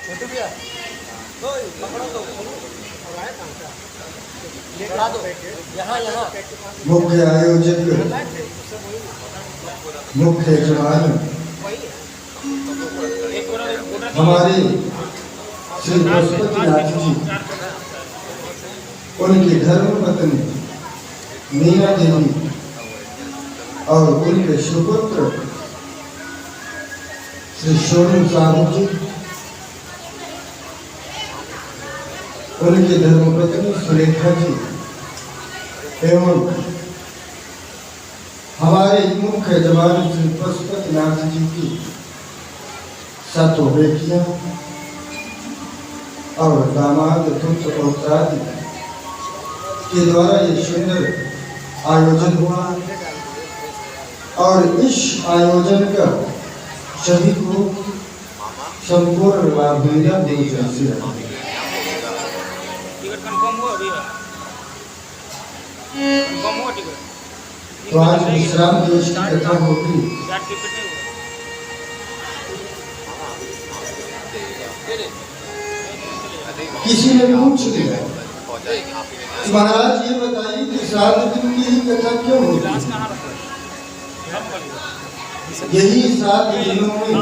छोटू भैया तो पकड़ो तो बढ़ा दो यहाँ यहाँ। मुख्य आयोजक मुख्य यजमान हमारे श्री पशुपतिनाथ जी, उनकी धर्मपत्नी मीना देवी और उनके सुपुत्र श्री सोनू साहू जी, उनकी धर्मपत्नी सुरेखा जी एवं हमारे मुख्य यजमान श्री पशुपतिनाथ जी की सातों बेटियां और दामाद पुत्र पौत्रादि के द्वारा ये सुंदर आयोजन हुआ और इस आयोजन का सभी को संपूर्ण लाभ मिला। तो आज विश्राम दिवस की कथा होगी। किसी ने पूछ लिया महाराज ये बताइए कि 7 दिन की ही कथा क्यों होगी? यही 7 दिनों में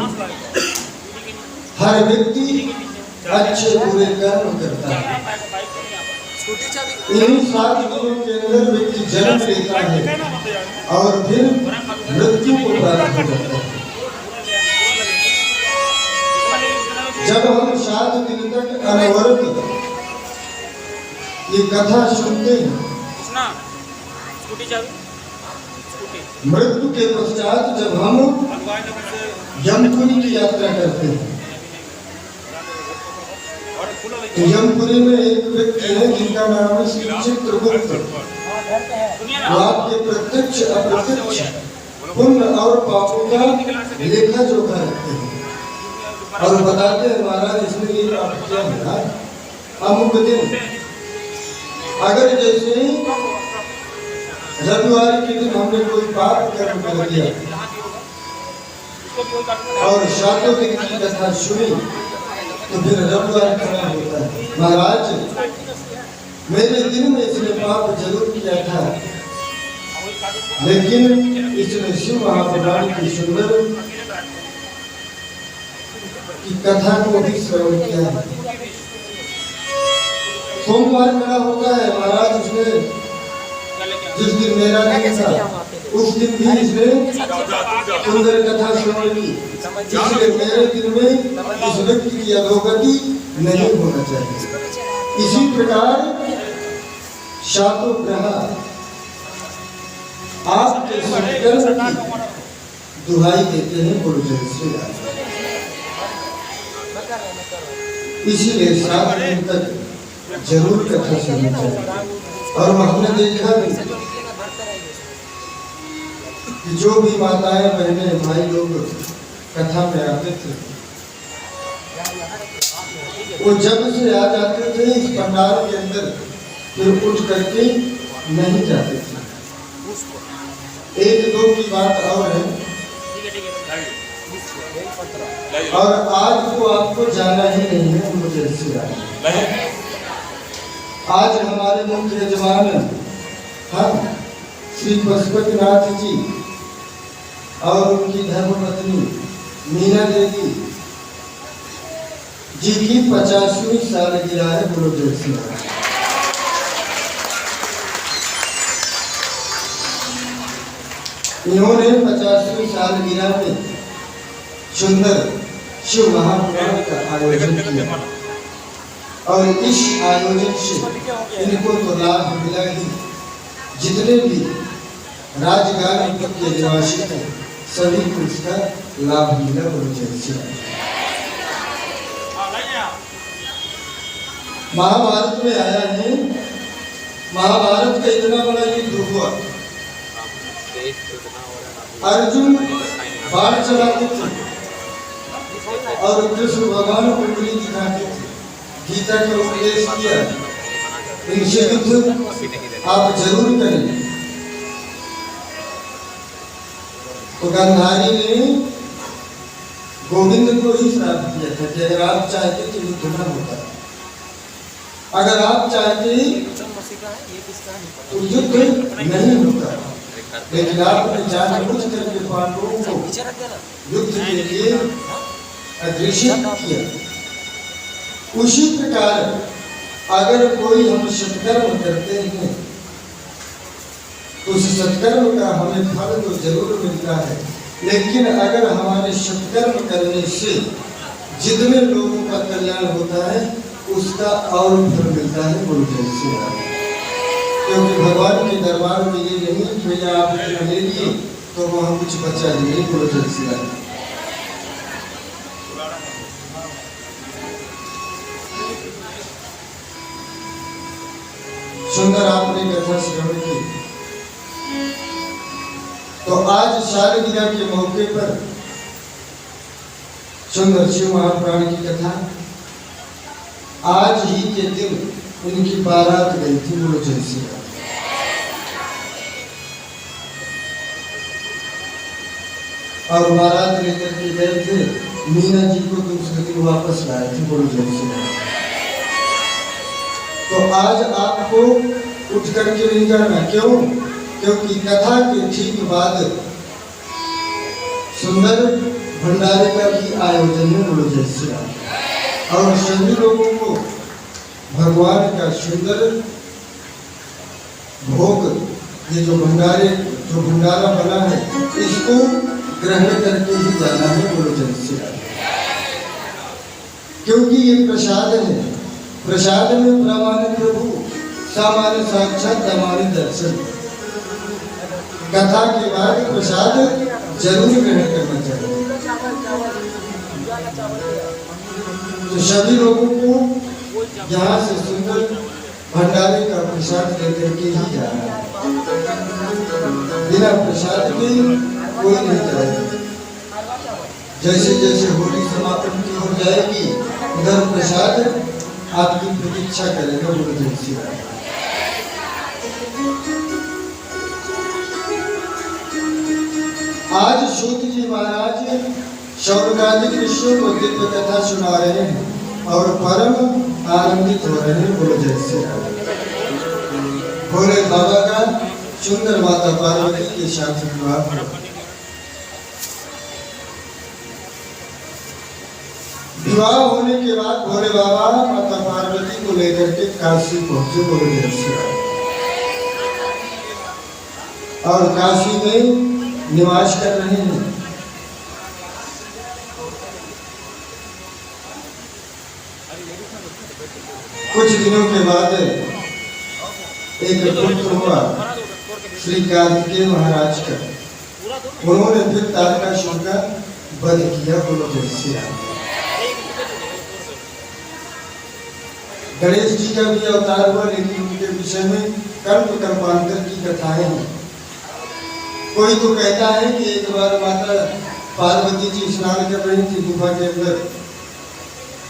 हर व्यक्ति अच्छे बुरे कर्म करता है। इन्हीं 7 दिनों के अंदर व्यक्ति जन्म लेता है और फिर मृत्यु को प्राप्त करता है। जब हम 7 दिन तक अनवरत ये कथा सुनते हैं, मृत्यु के पश्चात जब हम यमपुरी की यात्रा करते हैं, तो यमपुरी में एक व्यक्ति है जिनका नाम है श्री चित्रगुप्त। आपके प्रत्यक्ष अप्रत्यक्ष पुण्य और पापों का लेखा जोखा रखते हैं और बताते हैं महाराज इसमें ये पाप किया है। अमुक दिन अगर जैसे रविवार के दिन हमने कोई पाप कर्म कर दिया और 7 दिन की कथा सुनी तो फिर रविवार खड़ा होता है। महाराज मेरे दिन में इसने पाप जरूर किया था, लेकिन इसने शिव महापुराण की सुंदर की कथा को भी श्रवण किया है। सोमवार खड़ा होता है महाराज, उसने जिस दिन मेरा दिन था उस दिन भी इसने सुंदर कथा श्रवण की, इसलिए मेरे दिन में इस व्यक्ति की अधोगति नहीं होना चाहिए। इसी प्रकार 7 ग्रह आपके संकल्प की दुहाई देते हैं गुरुजन से। इसीलिए 7 दिन तक जरूर कथा सुननी चाहिए। और हमने देखा भी कि जो भी माताएं बहनें भाई लोग कथा में आते थे, वो जब से आ जाते थे इस पंडाल के अंदर फिर उठ करके नहीं जाते थे। 1-2 की बात और है, और आज तो आपको जाना ही नहीं है मुझे इससे। आज हमारे मुख्य यजमान हम श्री पशुपतिनाथ जी और उनकी धर्मपत्नी मीना देवी जी की 50वीं सालगिरह है। गुरुदेव सिंह इन्होंने 50वीं सालगिरह में सुंदर शिव महापुराण का आयोजन किया और इस आयोजन से इनको तो लाभ मिला ही, जितने भी राजगार के निवासी हैं सभी को इसका लाभ मिला। महाभारत में आया है, महाभारत का इतना बड़ा युद्ध हुआ, अर्जुन बाण चलाते थे और कृष्ण भगवान को उंगली दिखाते थे, गीता का उपदेश किया, इनसे युद्ध आप जरूर करें। तो गांधारी ने गोविंद को ही श्राप दिया था कि अगर आप चाहते तो युद्ध न होता, अगर आप चाहते तो युद्ध नहीं होता, लेकिन आपने जानबूझ करके पांडवों को युद्ध के लिए अग्रेसित किया। उसी प्रकार अगर कोई हम सत्कर्म करते हैं तो उस सत्कर्म का हमें फल तो जरूर मिलता है, लेकिन अगर हमारे सत्कर्म करने से जितने लोगों का कल्याण होता है उसका और फल मिलता है गुरु जय श्री राम। क्योंकि भगवान के दरबार में ये नहीं कि भैया आप इतना ले लिए तो वहाँ कुछ बचा ही नहीं। गुरु जय श्री राम। सुंदर आपने कथा श्रवण की। तो आज शालगिरा के मौके पर सुंदर शिव महापुराण की कथा, आज ही के दिन उनकी बारात गई थी गुरु जय श्री राम। और बारात लेकर के गए थे, मीना जी को दूसरे दिन वापस लाए थे गुरु जय श्री राम। तो आज आपको उठ करके नहीं जाना, क्यों? क्योंकि कथा के ठीक बाद सुंदर भंडारे का भी आयोजन है गुरु जय श्री राम। और सभी लोगों को भगवान का सुंदर भोग, ये जो भंडारा बना है, इसको ग्रहण करके ही जाना है गुरु जय श्री राम। क्योंकि ये प्रसाद है, प्रसाद में प्रमाण प्रभु सामान्य साक्षात हमारे दर्शन। कथा के बाद प्रसाद जरूर ग्रहण करना चाहिए। तो सभी लोगों को यहाँ से सुंदर भंडारे का प्रसाद लेकर के ही जाना है, बिना प्रसाद के कोई नहीं जाएगा। जैसे जैसे होली समापन की हो जाएगी उधर प्रसाद आपकी प्रतीक्षा करेगा गुरु जय श्री राम। आज सूत जी महाराज शौनकादिक ऋषियों को दिव्य कथा सुना रहे हैं और परम आनंदित हो रहे हैं गुरु जय श्री राम। भोले बाबा का सुंदर माता पार्वती के साथ विवाह हुआ। विवाह होने के बाद भोले बाबा माता पार्वती को लेकर के काशी पहुंचे गुरु जय श्री राम। और काशी में निवास कर रहे हैं। कुछ दिनों के बाद एक पुत्र हुआ श्री कार्तिकेय महाराज का। उन्होंने फिर तारकासुर का वध किया गुरु जय श्री राम। गणेश जी का भी अवतार हुआ, लेकिन उनके विषय में कल्प कल्पांतर की कथाएं हैं। कोई तो कहता है कि एक बार माता पार्वती जी स्नान कर रही थी गुफा के अंदर,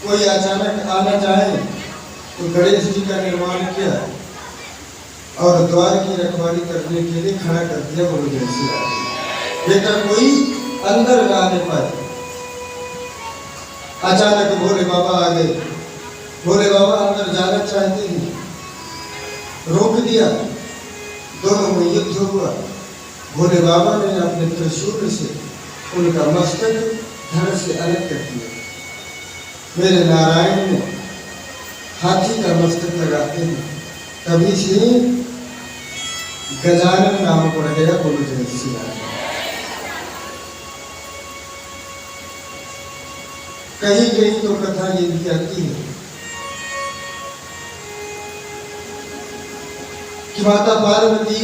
कोई अचानक आना चाहे तो गणेश जी का निर्माण किया और द्वार की रखवाली करने के लिए खड़ा कर दिया गुरु जय श्री राम। बेटा कोई अंदर ना आने पाए। अचानक भोले बाबा आ गए। भोले बाबा अंदर जाना चाहते हैं, रोक दिया। दोनों में युद्ध हुआ। भोले बाबा ने अपने त्रिशूल से उनका मस्तक धड़ से अलग कर दिया। मेरे नारायण ने हाथी का मस्तक लगाते हैं, तभी से गजानन नाम पड़ गया गुरु जय श्री राम। कहीं कहीं तो कथा ये भी आती है कि माता पार्वती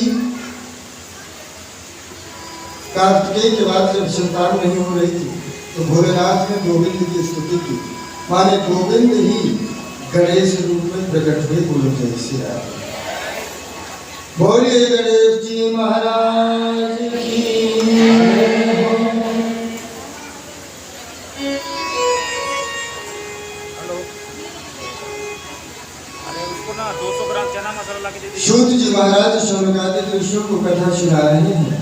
कार्तिकेय के बाद जब संतान नहीं हो रही थी तो भोलेनाथ ने गोविंद की स्तुति की। माने गोविंद ही गणेश रूप में प्रकट हुए गुरु जय श्री राम। बोलिए गणेश जी महाराज की। सूत जी महाराज शौनकादिक ऋषियों को कथा सुना रहे हैं।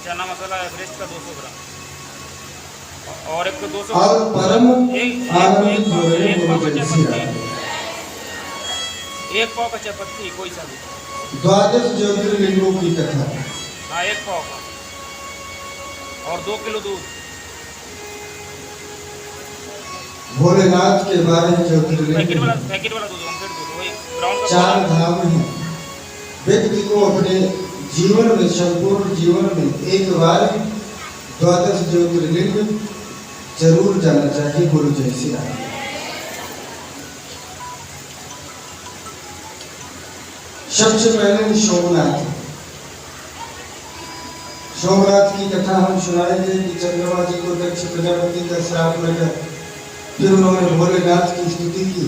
चना मसाला एवरेस्ट का 200 ग्राम और एक 200 और परम एक आनंदित हो रहे एक बोलो पाव जय कच्चा श्री पत्ती, राम। एक पाव कच्चा पत्ती कोई सा भी। 12 ज्योतिर्लिंगों की कथा। हाँ, एक पाव का और 2 किलो दूध। भोलेनाथ के 12 पैकेट ज्योतिर्लिंग, वाला दूध, ओमफेड दूध, वही ब्राउन का 4 धाम हैं। व्यक्ति को अपने जीवन में, संपूर्ण जीवन में एक बार 12 ज्योतिर्लिंग जरूर जाना चाहिए। बोलो जय श्री राम। सबसे पहले सोमनाथ। सोमनाथ की कथा हम सुनाएंगे कि चंद्रमा जी को दक्ष प्रजापति का श्राप लगा, फिर उन्होंने भोलेनाथ की स्तुति की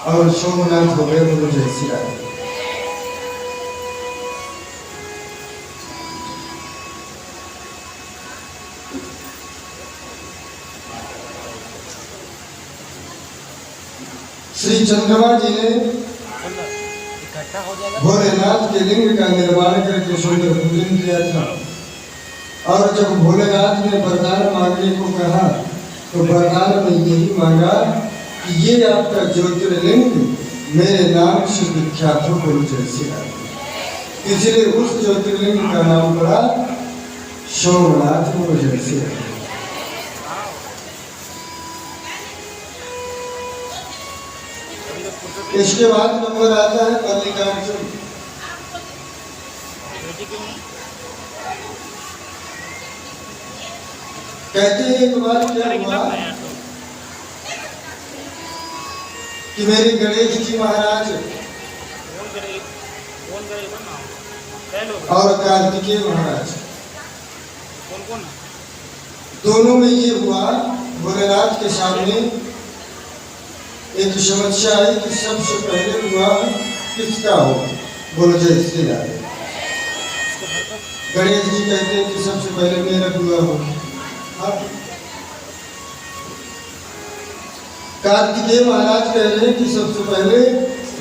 और सोमनाथ हो गए। बोलो जय श्री राम। श्री चंद्रमा जी ने इकट्ठा हो जाएगा। भोलेनाथ के लिंग का निर्माण करके सुंदर पूजन किया था। और जब भोलेनाथ ने वरदान मांगने को कहा तो वरदान में यही मांगा कि ये आपका ज्योतिर्लिंग मेरे नाम से विख्यात हो। बोलो जय श्री राम। इसलिए उस ज्योतिर्लिंग का नाम पड़ा सोमनाथ। बोलो जय श्री राम। इसके बाद नंबर आता है मल्लिकार्जुन। कहते हैं एक बार क्या हुआ कि मेरे गणेश जी महाराज और कार्तिकेय महाराज दोनों में ये हुआ, भोलेनाथ के सामने एक समस्या आई कि सबसे पहले विवाह किसका हो। बोलो जय श्री राम। गणेश जी कहते हैं कि सबसे पहले मेरा विवाह हो। कार्तिकेय महाराज कह रहे हैं कि सबसे पहले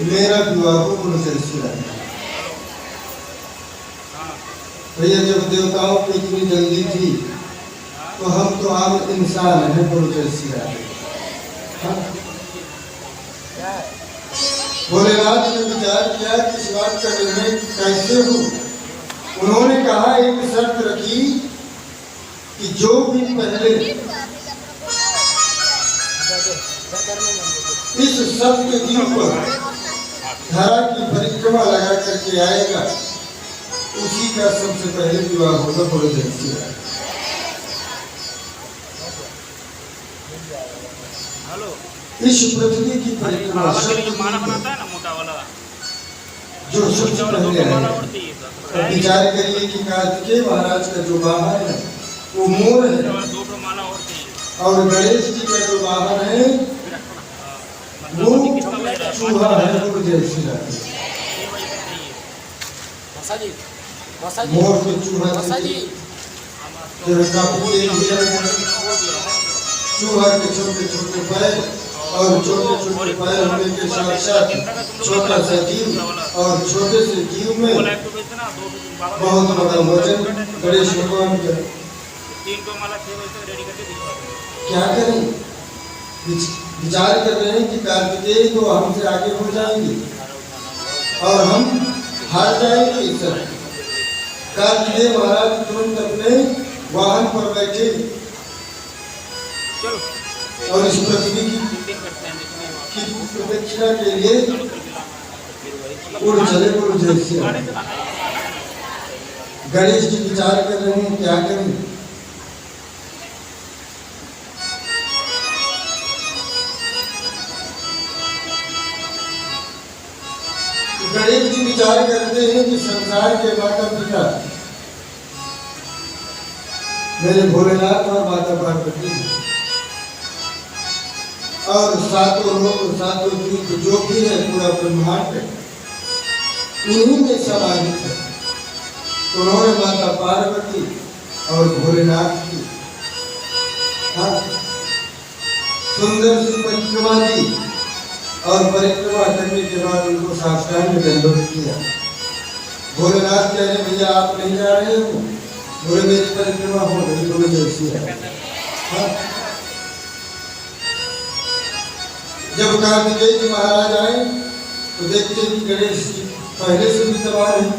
मेरा विवाह हो। बोलो जय श्री राम। भैया जब देवताओं की इतनी जल्दी थी तो हम तो आम इंसान हैं। बोलो जय श्री राम। भोलेनाथ ने विचार किया कि इस बात का निर्णय कैसे हो। उन्होंने कहा, एक शर्त रखी कि जो भी पहले इस सत्य द्वीप पर धरा की परिक्रमा लगा करके आएगा उसी का सबसे पहले विवाह होगा। बोलो जय श्री राम। इस पृथ्वी की परिक्रमा माला बनाता है ना मोटा वाला, जो सबसे पहले है। विचार करिए कि कार्तिकेय महाराज का जो वाहन है वो मोर है और गणेश जी का जो वाहन है वो चूहा है। बोलो जय श्री राम। मोर को चूहा चूहा के छोटे छोटे पैर और छोटे छोटे पैर होने के साथ साथ छोटा सा जीव और छोटे से जीव में बहुत बड़ा वजन गणेश भगवान का। क्या करें, विचार कर रहे हैं कि कार्तिकेय तो हमसे आगे हो जाएंगे और हम हार जाएंगे। सर कार्तिकेय महाराज तुरंत अपने वाहन पर बैठे और इस पृथ्वी की प्रदक्षिणा के लिए उड़ चले। बोलो जय श्री राम। गणेश जी विचार कर रहे हैं क्या करें। गणेश जी विचार करते हैं कि संसार के माता पिता मेरे भोलेनाथ और माता पार्वती और सातों लोग सातों द्वीप जो भी है पूरा ब्रह्मांड इन्हीं में समाहित है। उन्होंने माता पार्वती और भोलेनाथ की सुंदर सी परिक्रमा की और परिक्रमा करने के बाद उनको साष्टांग दंडवत किया। भोलेनाथ कह रहे भैया आप नहीं जा रहे हो, बोले मेरी परिक्रमा हो गई। बोले जय श्री राम। हाँ। जब कार्तिकेय जी महाराज आए तो देखते कि गणेश जी पहले से भी तैयार हैं।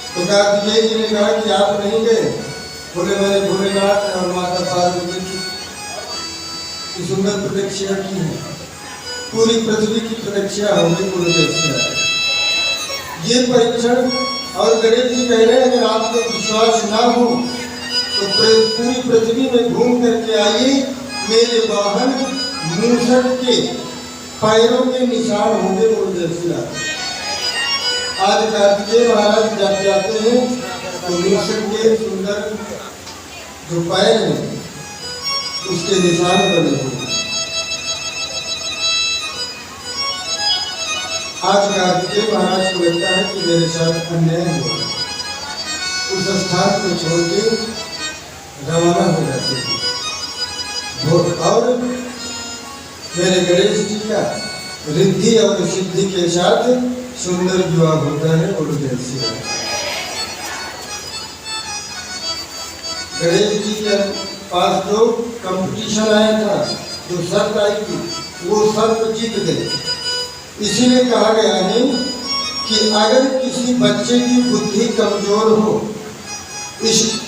तो कार्तिकेय जी ने कहा कि आप नहीं गए? बोले मैंने भोलेनाथ और माता पार्वती की सुंदर प्रतीक्षा की है, पूरी पृथ्वी की प्रतीक्षा होगी गुरुदेव। ये परीक्षण और गणेश जी कह रहे हैं अगर आपको विश्वास ना हो तो पूरी पृथ्वी में घूम करके आइए, मेरे वाहन मूषक के पैरों के निशान होंगे गुरुदेव। आज कार्तिकेय महाराज जब जाते हैं तो मूषक के सुंदर जो पैर हैं उसके निशान बने हुए। आज कार्तिकेय महाराज को लगता है कि मेरे साथ अन्याय हुआ, उस स्थान को छोड़ के रवाना हो जाते हैं। और मेरे गणेश जी का रिद्धि और सिद्धि के साथ सुंदर विवाह होता है गुरुदेव से। गणेश जी के पास जो कंपटीशन आया था, जो शर्त आई थी, वो शर्त जीत गए। इसीलिए कहा गया है कि अगर किसी बच्चे की बुद्धि कमजोर हो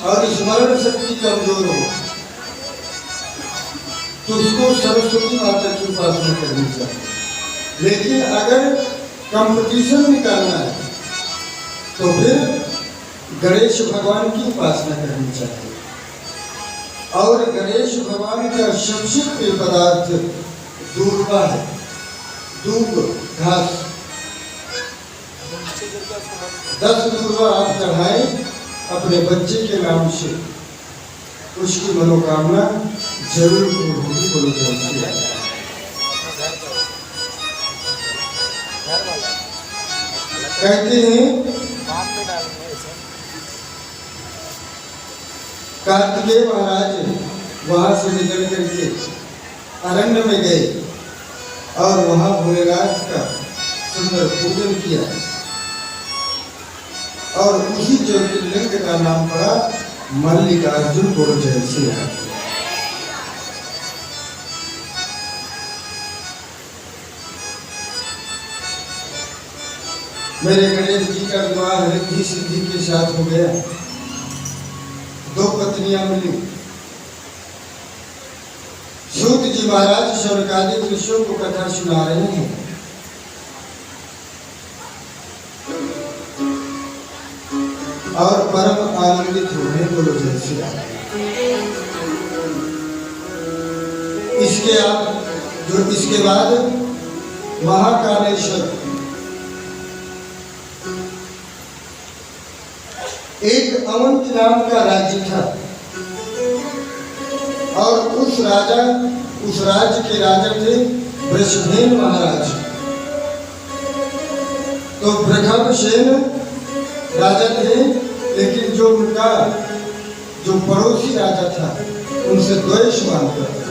और स्मरण शक्ति कमजोर हो तो उसको सरस्वती माता की उपासना करनी चाहिए। लेकिन अगर कंपटीशन निकालना है तो फिर गणेश भगवान की उपासना करनी चाहिए। और गणेश भगवान का सबसे प्रिय पदार्थ दूर्वा है, दूब घास। 10 दूर्वा आप चढ़ाएं अपने बच्चे के नाम से, उसकी मनोकामना जरूर पूर्ण होगी। बोलो जय श्री राम। कहते हैं कार्तिकेय महाराज वहां से निकल करके अरण्य में गए और वहां भोलेनाथ का सुंदर पूजन किया और उसी ज्योतिर्लिंग का नाम पड़ा मल्लिकार्जुन। बोलो जय श्री राम। मेरे गणेश जी का विवाह रिद्धि सिद्धि के साथ हो गया। 2 पत्नियां मिली। सूत जी महाराज शौनकादिक ऋषियों को कथा सुना रहे हैं। और परम आनंदित हो रहे। बोलो जय श्री राम। इसके बाद महाकालेश्वर एक अवंत नाम का राज्य था और उस राज्य के राजा थे वृषभेन महाराज। तो वृषभसेन राजा थे, लेकिन जो उनका जो पड़ोसी राजा था उनसे द्वेष मानता था,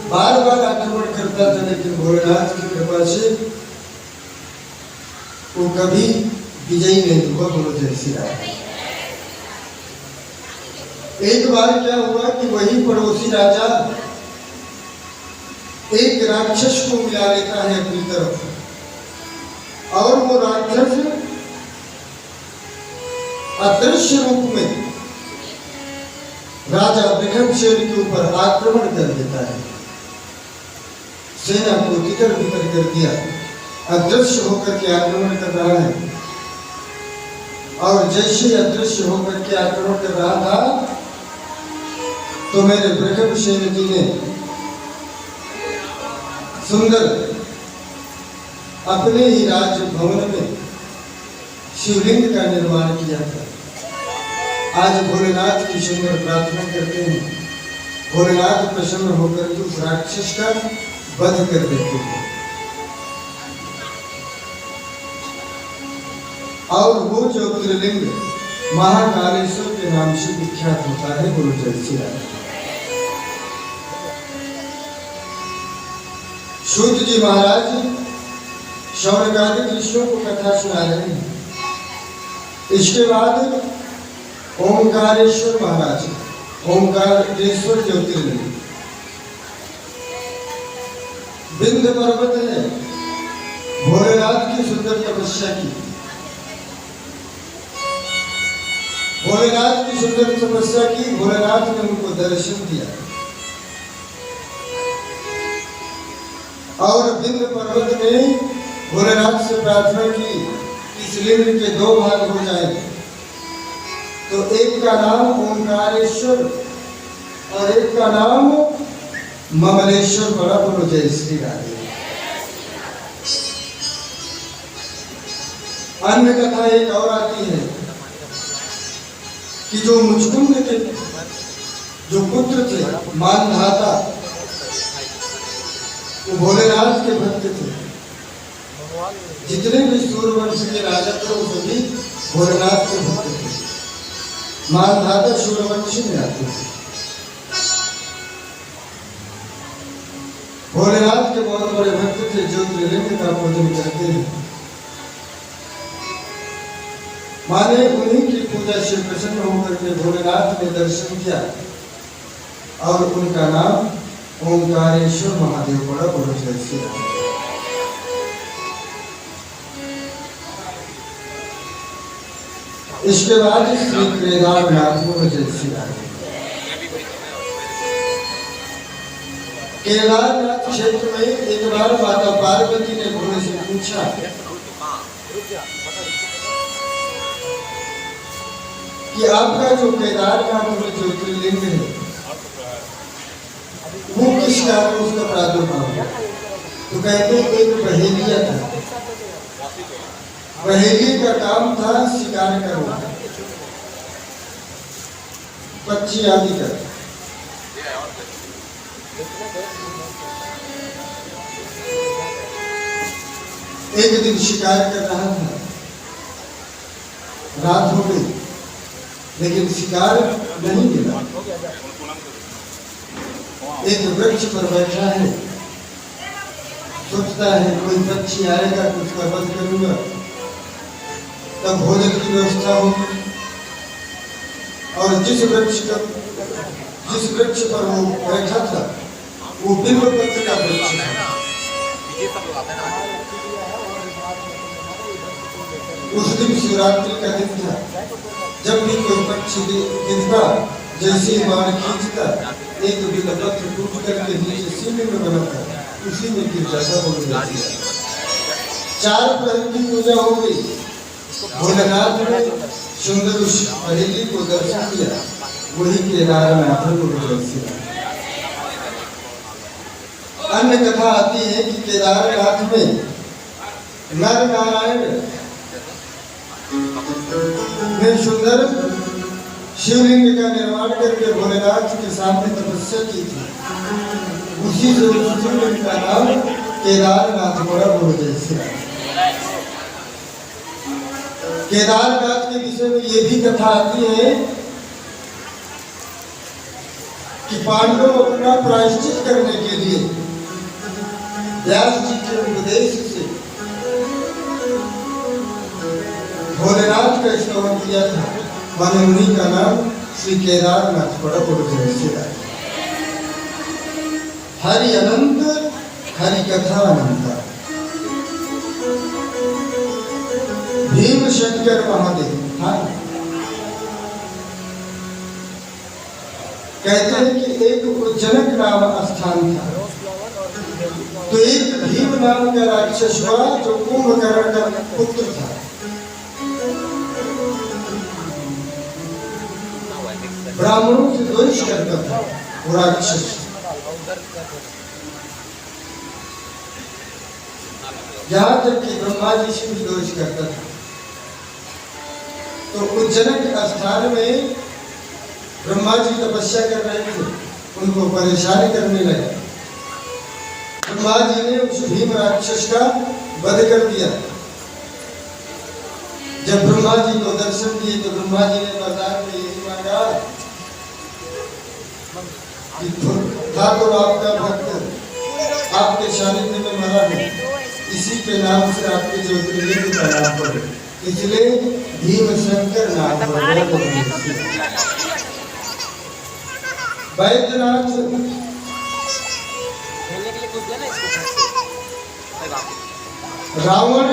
बार बार आक्रमण करता था, लेकिन भोलेनाथ की कृपा से वो कभी विजयी नहीं हुआ। बोलो जय श्री राम। एक बार क्या हुआ कि वही पड़ोसी राजा एक राक्षस को मिला लेता है अपनी तरफ और वो राक्षस अदृश्य रूप में राजा वृषभसेन के ऊपर आक्रमण कर देता है। सेना को तितर बितर कर दिया, अदृश्य होकर के आक्रमण कर रहा है। और जैसे अदृश्य होकर के आक्रमण कर रहा था तो मेरे वृषभसेन जी ने सुंदर अपने ही राज भवन में शिवलिंग का निर्माण किया था। आज भोलेनाथ की सुंदर प्रार्थना करते हैं, भोलेनाथ प्रसन्न होकर के उस राक्षस का वध कर देते हैं। और वो ज्योतिर्लिंग महाकालेश्वर के नाम से विख्यात होता है। बोलो जय श्री राम। सूत जी महाराज शौनकादिक ऋषियों को कथा सुना रहे हैं। इसके बाद ओंकारेश्वर महाराज, ओंकारेश्वर ज्योतिर्लिंग। विंध्य पर्वत है, भोलेनाथ की सुंदर तपस्या की, भोलेनाथ की सुंदर तपस्या की, भोलेनाथ ने उनको दर्शन दिया और विंध्य पर्वत ने भोलेनाथ से प्रार्थना की इस लिंग के दो भाग हो जाए, तो एक का नाम ओंकारेश्वर और एक का नाम ममलेश्वर। बड़ा बोलो जय श्री राधे। अन्य कथा एक और आती है कि जो मुचकुंद के जो पुत्र थे मानधाता, वो भोलेनाथ के भक्त थे। जितने भी सूर्यवंश के राजा थे वो सभी भोलेनाथ के भक्त थे। मानधाता सूर्यवंशी में आते थे। भोलेनाथ के बहुत बड़े भक्त थे, ज्योतिर्लिंग का पूजन करते हैं। माने उन्हीं की पूजा से प्रसन्न होकर के भोलेनाथ ने दर्शन किया और उनका नाम ओंकारेश्वर महादेव पड़ा। बोलो जय श्री राम। इसके बाद श्री केदारनाथ। बोलो जय श्री राम। केदारनाथ क्षेत्र में एक बार माता पार्वती ने भोले से पूछा कि आपका जो केदारनाथ में ज्योतिर्लिंग है वो किस कारण उसका प्रादुर्भाव हुआ? तो कहते एक बहेलिया था, बहेली का काम था शिकार करना, पक्षी आदि का। एक दिन शिकार कर रहा था, रात हो गई लेकिन शिकार नहीं मिला। एक वृक्ष पर बैठा है, सोचता है कोई पक्षी आएगा तो उसका वध करूंगा, तब भोजन की व्यवस्था होगी। और जिस वृक्ष पर वो बैठा था वो बिल्व पत्र का वृक्ष था। उस दिन शिवरात्रि का दिन था। जब भी कोई पक्षी दिखता, जैसे ही बाण खींचता, एक बिल्व पत्र टूट करके नीचे सीने में बना था, उसी में गिर जाता। बोल जाती है। 4 प्रहर की पूजा हो गई। भोलेनाथ ने सुंदर उस बहेली को दर्शन दिया, वही केदारनाथ को दर्शन दिया। अन्य कथा आती है कि केदारनाथ में नर नारायण ने सुंदर शिवलिंग का निर्माण करके भोलेनाथ के सामने तपस्या की थी। उसी से उस शिवलिंग का नाम केदारनाथ पड़ा। बोल जैसे केदारनाथ के विषय में ये भी कथा आती है कि पांडव अपना प्रायश्चित करने के लिए व्यास जी के उपदेश से भोलेनाथ का स्तवन किया था। माने उन्हीं का नाम श्री केदारनाथ पड़ा। हरि अनंत, हरि कथा अनंत। भीम शंकर महादेव। हाँ, कहते हैं कि एक उज्जनक नाम स्थान था, तो एक भीम नाम का राक्षस हुआ जो कुंभकर्ण का पुत्र था। ब्राह्मणों से द्वेष करता था वो राक्षस। यहाँ तक कि ब्रह्मा जी से भी द्वेष करता था। तो उज्जनक स्थान में ब्रह्मा जी तपस्या कर रहे थे, उनको परेशान करने लगे। ब्रह्मा जी ने उस भीम राक्षस का वध कर दिया। जब ब्रह्मा जी को दर्शन दिए तो ब्रह्मा जी ने वरदान में यही मांगा कि ठाकुर आपका भक्त आपके सानिध्य में मरा है, इसी के नाम से आपके ज्योतिर्लिंग का नाम पड़े। इसलिए भीम शंकर नाम बैद्यनाथ खेलने के लिए कुछ देना इसको। रावण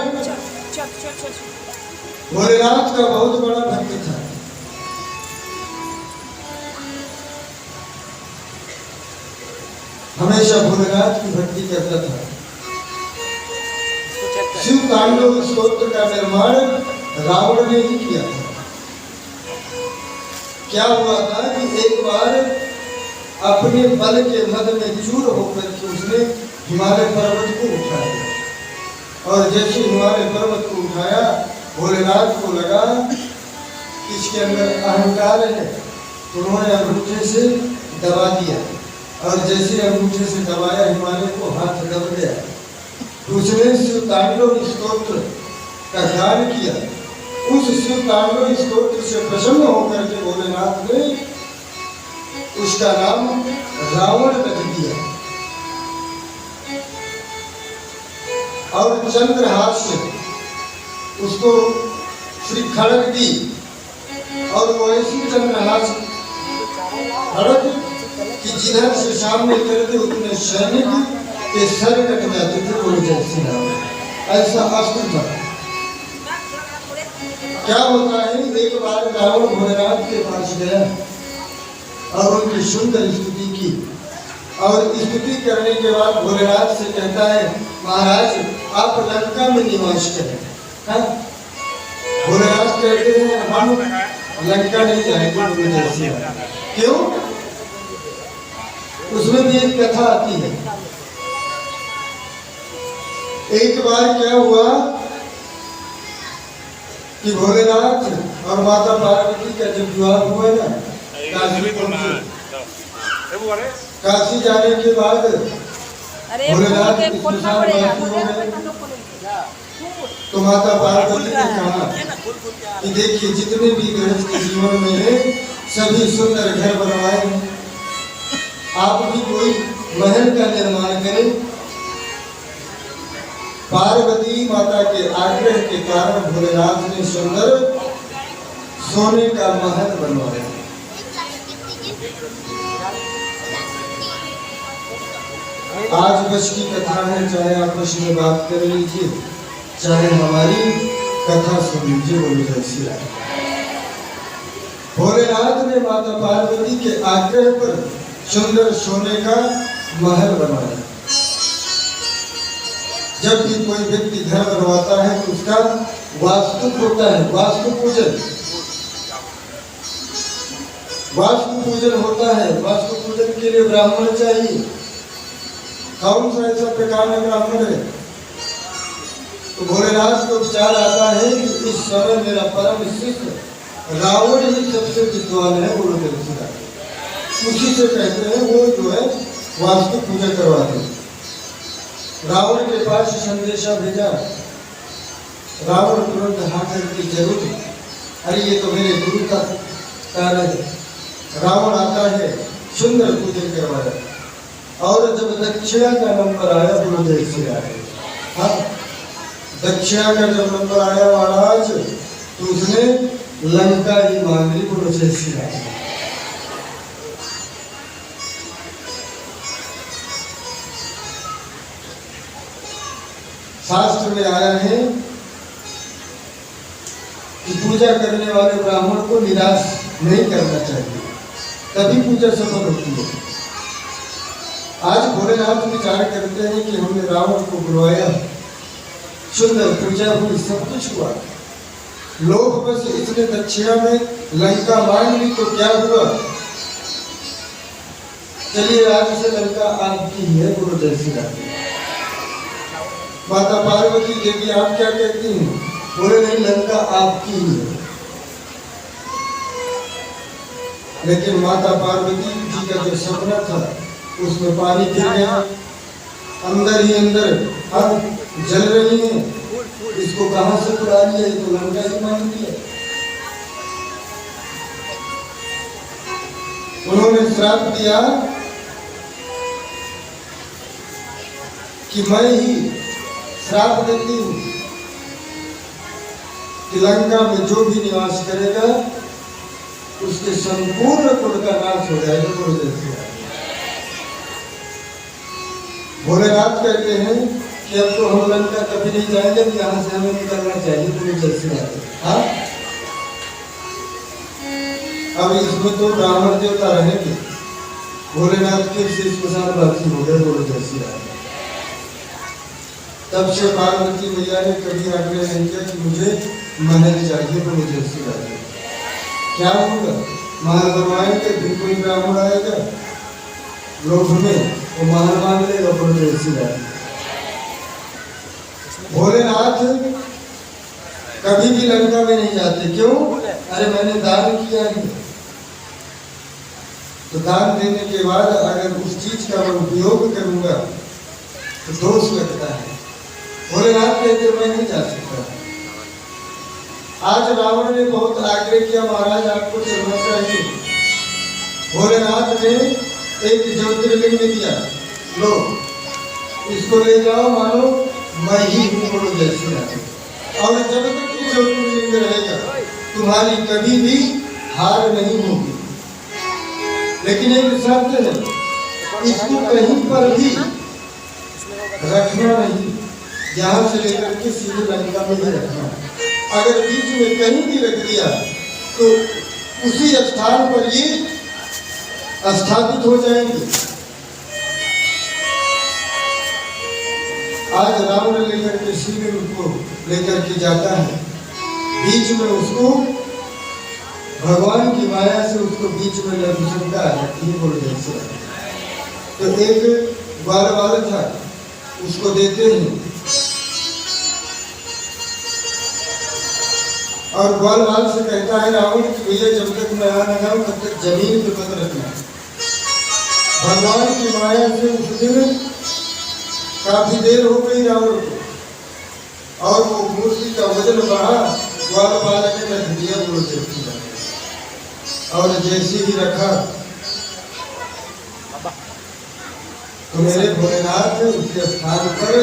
भोलेनाथ का बहुत बड़ा भक्त था। हमेशा भोलेनाथ की भक्ति करता था। शिव तांडव स्तोत्र का निर्माण रावण ने ही किया था। क्या हुआ था कि एक बार अपने बल के मद में चूर होकर के उसने हिमालय पर्वत को उठाया, और जैसे हिमालय पर्वत को उठाया भोलेनाथ को लगा कि इसके अंदर अहंकार है, तो उन्होंने अंगूठे से दबा दिया, और जैसे अंगूठे से दबाया हिमालय को हाथ दब गया। उसने शिव तांडव स्तोत्र का ध्यान किया। उस शिव तांडव स्तोत्र से प्रसन्न होकर के भोलेनाथ ने उसका नाम रावण रख दिया, और चंद्रहास्य उसको श्री खड़ग दी, और वो ऐसी चंद्रहास्य खड़ग कि जिधर से सामने करते उतने सैनिक के सर कट जाते थे। बोले जय श्री राम, ऐसा अस्त्र था। क्या होता है, एक बार रावण भोलेनाथ के पास गया और उनकी सुंदर स्तुति की, और स्तुति करने के बाद भोलेनाथ से कहता है, महाराज आप लंका में निवास करें। भोलेनाथ कहते हैं हम लंका नहीं जाएंगे। क्यों? उसमें भी एक कथा आती है। एक बार क्या हुआ कि भोलेनाथ और माता पार्वती का जब विवाह हुआ ना, काशी जाने के बाद भोलेनाथ तो माता पार्वती ने कहा कि देखिए जितने भी गृहस्थ जीवन में है सभी सुंदर घर बनवाए, आप भी कोई महल का निर्माण करें। पार्वती माता के आग्रह के कारण भोलेनाथ ने सुंदर सोने का महल बनवाया। आज बस की कथा है, चाहे आपस में बात कर लीजिए, चाहे हमारी कथा सुन लीजिए। बोलो जैसी आए। भोलेनाथ ने माता पार्वती के आग्रह पर सुंदर सोने का महल बनवाया। जब भी कोई व्यक्ति घर बनवाता है तो उसका वास्तु होता है, वास्तु पूजन। वास्तु पूजन होता है। वास्तु पूजन के लिए ब्राह्मण चाहिए। कौन सा ऐसा प्रकार में ब्राह्मण है? तो भोलेनाथ को विचार आता है कि इस समय मेरा परम शिष्य रावण ही सबसे विद्वान है। बोलो उसी से कहते हैं, वो जो है वास्तु पूजा करवाते हैं। रावण के पास संदेशा भेजा। रावण तुरंत हाथ करके जरूर, अरे ये तो मेरे गुरु का कार्य है। रावण आता है, सुंदर पूजन करवाया, और जब दक्षिणा का नंबर आया, बोलो जय श्री राम। हाँ, दक्षिणा का जब नंबर आया महाराज, तो उसने लंका ही मांग ली। बोलो जय श्री राम। शास्त्र में आया है कि पूजा करने वाले ब्राह्मण को निराश नहीं करना चाहिए, तभी पूजा सफल होती है। आज भोलेनाथ विचार करते हैं कि हमने रावण को बुलवाया, सुंदर पूजा हुई, सब कुछ हुआ, लोग बस इसने दक्षिणा में लंका मांग ली, तो क्या हुआ? चलिए आज से लंका आपकी ही है। गुरु जय श्री राम। माता पार्वती देवी आप क्या कहती हैं? बोले नहीं, लंका आपकी ही है। लेकिन माता पार्वती जी का जो सपना था उसमें पानी गिर गया, अंदर ही अंदर अब जल रही है। इसको कहां से उड़ा लिया? तो लंका ही मान लिया। उन्होंने श्राप दिया कि मैं ही श्राप देती हूँ कि लंका में जो भी निवास करेगा उसके संपूर्ण कुल का नाश हो जाएगा। गुरुदेव से भोलेनाथ कहते हैं कि अब तो हम लंका कभी नहीं जाएंगे, तो यहाँ से हमें निकलना चाहिए। गुरुदेव से हाँ, अब इसमें तो ब्राह्मण देवता रहेंगे। भोलेनाथ के से स्मशानवासी हो गए। गुरुदेव से तब से पार्वती मैया ने कभी आग्रह नहीं किया कि मुझे महल चाहिए। गुरुदेव से क्या होगा, महल बनवाएंगे, फिर कोई ब्राह्मण आएगा लोभ में वो महल मांग लेगा। गुरुदेव से भोलेनाथ कभी भी लंका में नहीं जाते। क्यों? अरे मैंने दान किया है, तो दान देने के बाद अगर उस चीज का मैं उपयोग करूंगा तो दोष लगता है। भोलेनाथ कहते मैं नहीं जा सकता। आज रावण ने बहुत आग्रह किया, महाराज आपको चलना चाहिए। भोलेनाथ ने एक ज्योतिर्लिंग दिया, लो इसको ले जाओ, मानो मैं ही हूँ। जैसे और जब तक ये ज्योतिर्लिंग रहेगा तुम्हारी कभी भी हार नहीं होगी। लेकिन एक शर्त है, इसको कहीं पर भी रखना नहीं, यहाँ से लेकर के सीधे लंका में ही रखना। अगर बीच में कहीं भी रख दिया तो उसी स्थान पर ये स्थापित हो जाएंगे। आज रावण लेकर के शिवलिंग को लेकर के जाता है, बीच में उसको भगवान की माया से उसको बीच में नपुंसकता आ जाती है। गुरुदेव से तो एक ग्वाल वाला था, उसको देते हैं और ग्वाल वाल से कहता है रावण कि भैया जब तक मैं आ न जाऊं तब तक जमीन पे मत रखना। भगवान की माया से उस दिन काफी देर हो गई रावण को और वो मूर्ति का वजन बढ़ा, ग्वाल वाला ने रख दिया। गुरुदेव की और जैसे ही रखा तो मेरे भोलेनाथ उसके स्थान पर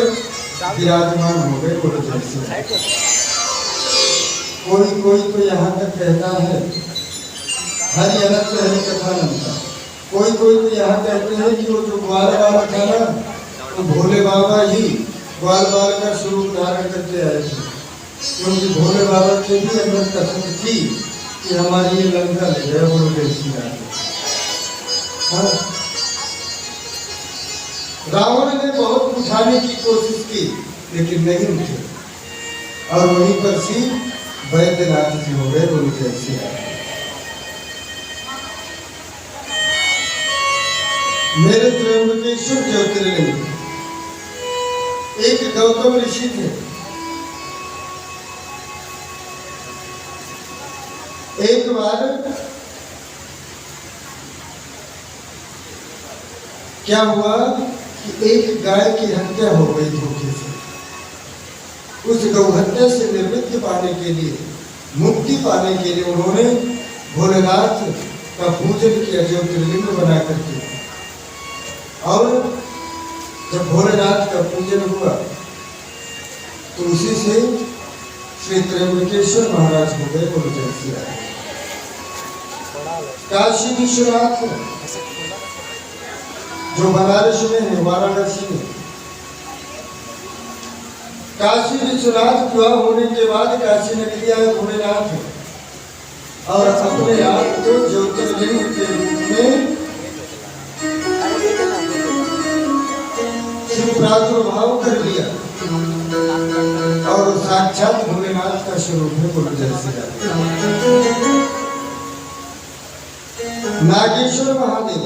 विराजमान हो गए। गुरुदेव से कोई तो यहाँ तक कहता है, हरि अनंत हरि कथानंद। कोई तो यहाँ कहते हैं कि वो जो ग्वाल बाल था ना, तो भोले बाबा ही ग्वाल बाल का स्वरूप धारण करके आए थे, क्योंकि भोले बाबा के भी अंदर कसम थी कि हमारी ये लंका ले गया। गुरुदेव हाँ, रावण ने बहुत उठाने की कोशिश की लेकिन नहीं उठे और वहीं पर सी वैद्यनाथ जी हो गए। गुरुदेव से मेरे त्र्यंबकेश्वर ज्योतिर्लिंग एक गौतम ऋषि थे। एक बार क्या हुआ कि एक गाय की हत्या हो गई धोखे से। उस गौहत्या से निवृत्ति पाने के लिए, मुक्ति पाने के लिए उन्होंने भोलेनाथ का पूजन किया ज्योतिर्लिंग बना करके। और जब भोलेनाथ का पूजन हुआ तो उसी से श्री त्र्यंबकेश्वर महाराज हो गए। गुरुदेव से काशी विश्वनाथ जो बनारस में है, वाराणसी में, काशी विश्वनाथ विवाह होने के बाद काशी नगरी आए भोलेनाथ और अपने आप को ज्योतिर्लिंग के रूप में शिव प्रादुर्भाव कर लिया और साक्षात भोलेनाथ का स्वरूप है। गुरुदेव से नागेश्वर महादेव,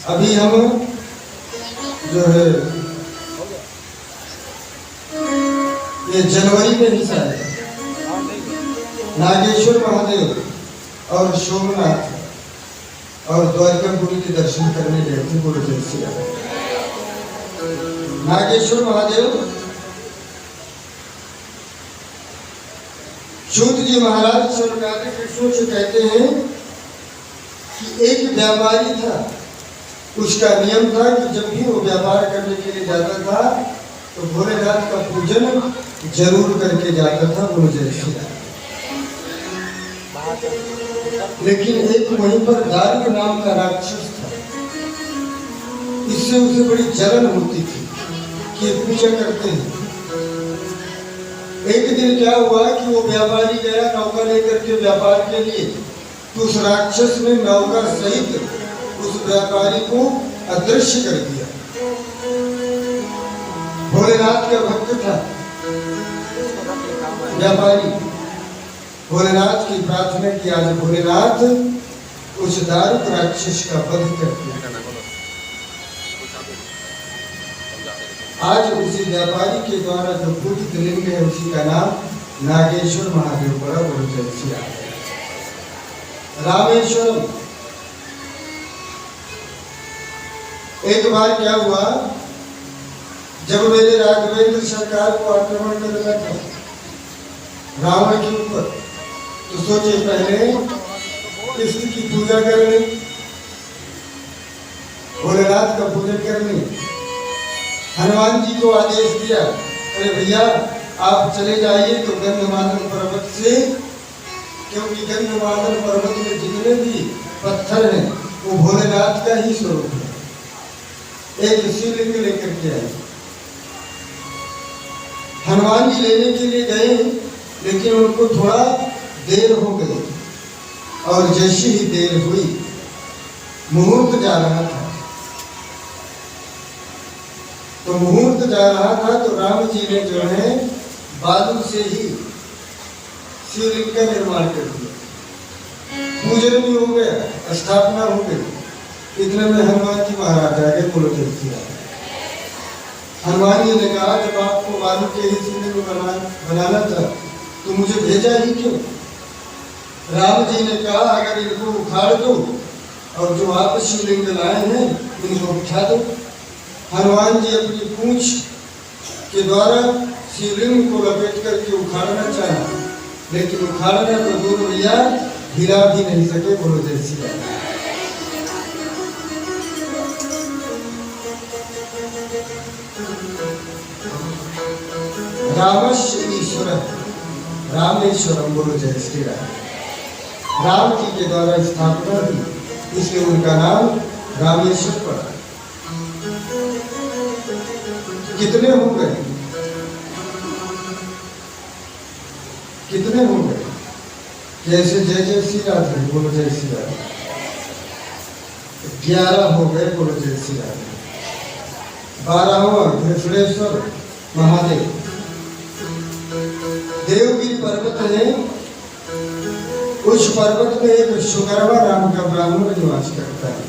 अभी हम जो है ये जनवरी में ही शायद नागेश्वर महादेव और सोमनाथ और द्वारकापुरी के दर्शन करने गए थे। गुरुदेव से नागेश्वर महादेव सूत जी महाराज स्वर्गादि कृष्णों से कहते हैं कि एक व्यापारी था, उसका नियम था कि जब भी वो व्यापार करने के लिए जाता था तो भोलेनाथ का पूजन जरूर करके जाता था गुरु जय श्री राम। लेकिन एक वहीं पर दारुक नाम का राक्षस था। इससे उसे बड़ी जलन होती थी कि ये पूजा करते हैं। एक दिन क्या हुआ कि वो व्यापारी गया नौका लेकर के व्यापार के लिए, तो उस राक्षस ने नौका सहित उस व्यापारी को अदृश्य कर दिया। भोलेनाथ का भक्त था व्यापारी। भोलेनाथ की प्रार्थना की, आज भोलेनाथ उस दारुक राक्षस का वध कर दिया। आज उसी व्यापारी के द्वारा जो पूजित लिंग है उसी का नाम नागेश्वर महादेव पड़ा। बोलो जय श्री राम। रामेश्वरम। एक बार क्या हुआ, जब मेरे राघवेंद्र सरकार को आक्रमण करना था रावण के ऊपर, तो सोचे पहले किसकी पूजा करनी, भोलेनाथ का पूजन करनी। हनुमान जी को आदेश दिया, अरे भैया आप चले जाइए तो गंधमादन पर्वत से, क्योंकि गंधमादन पर्वत में जितने भी पत्थर हैं वो भोलेनाथ का ही स्वरूप है। एक शिवलिंग लेकर के आए। हनुमान जी लेने के लिए गए, लेकिन उनको थोड़ा देर हो गई, और जैसी ही देर हुई मुहूर्त जा रहा था, तो मुहूर्त जा रहा था तो राम जी ने जो है बालू से ही शिवलिंग का निर्माण कर दिया। पूजन भी हो गया, स्थापना हो गई। इतने में हनुमान जी महाराज आ गए। बोलो जय श्री राम। हनुमान जी ने कहा, जब आपको बालू के ही शिवलिंग बनाना था तो मुझे भेजा ही क्यों? राम जी ने कहा, अगर इनको उखाड़ दो और जो आप शिवलिंग लाए हैं इनको उठा दो। हनुमान जी अपनी पूंछ के द्वारा शिवलिंग को लपेट करके उखाड़ना चाहा, लेकिन उखाड़ना तो दूर भैया, हिला भी नहीं सके। बोलो जय श्री राम। रामस्य ईश्वर रामेश्वरम। बोलो जय श्री राम। राम जी के द्वारा स्थापना हुई, इसलिए उनका नाम रामेश्वर पड़ा। कितने हो गए? कितने हो गए? जैसे जय जय श्री राम है। बोलो जय श्री राम। 11 हो गए। बोलो जय श्री राम। 12वां घृष्णेश्वर महादेव। देवगिरी पर्वत है, उस पर्वत में एक सुकर्मा नाम का ब्राह्मण निवास करता है।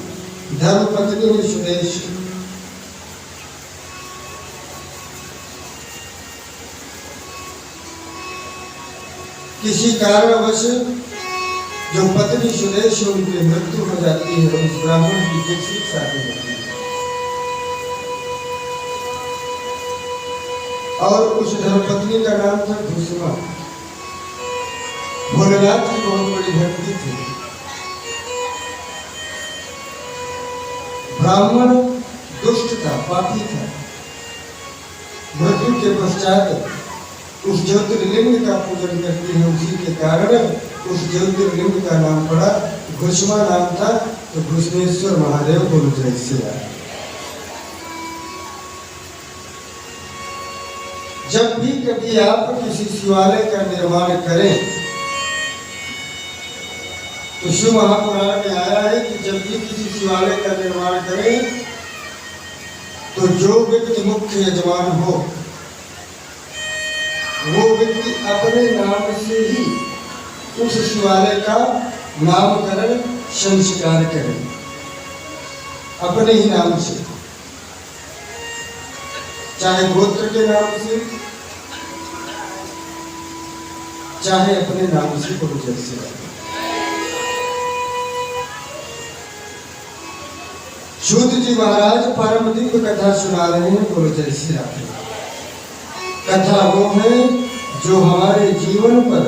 धर्मपत्नी है सुदेश। किसी कारणवश जो पत्नी सुदेश उनकी मृत्यु हो जाती है, उस ब्राह्मण की दूसरी शादी होती है, और उस धर्मपत्नी का नाम था भूषमा। भोलेनाथ की बहुत बड़ी भक्ति थी। ब्राह्मण दुष्ट था, पापी था। मृत्यु के पश्चात उस ज्योतिर्लिंग का पूजन करती है, उसी के कारण उस ज्योतिर्लिंग का नाम पड़ा। घुष्मा नाम था तो घुष्मेश्वर महादेव। बोलो जय श्री राम। जब भी कभी आप किसी शिवालय का निर्माण करें तो शिव महापुराण में आया है कि जब भी किसी शिवालय का निर्माण करें तो जो व्यक्ति मुख्य यजमान हो वो व्यक्ति अपने नाम से ही उस शिवालय का नामकरण संस्कार करे, अपने ही नाम से, चाहे गोत्र के नाम से, चाहे अपने नाम से। बोलो जय श्री राम। सूत जी महाराज परम दिव्य कथा सुना रहे हैं। बोलो जय श्री राम। कथा वो है जो हमारे जीवन पर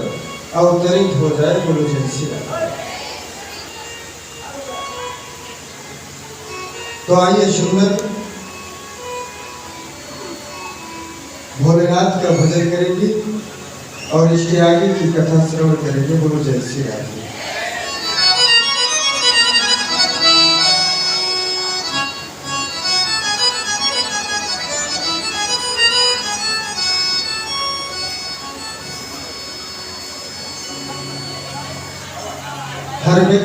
अवतरित हो जाए। बोलो जय श्री राम। तो आइए सुंदर भोलेनाथ का भजन करेंगे और इसके आगे की कथा श्रवण करेंगे। बोलो जय श्री राम। हर व्यक्ति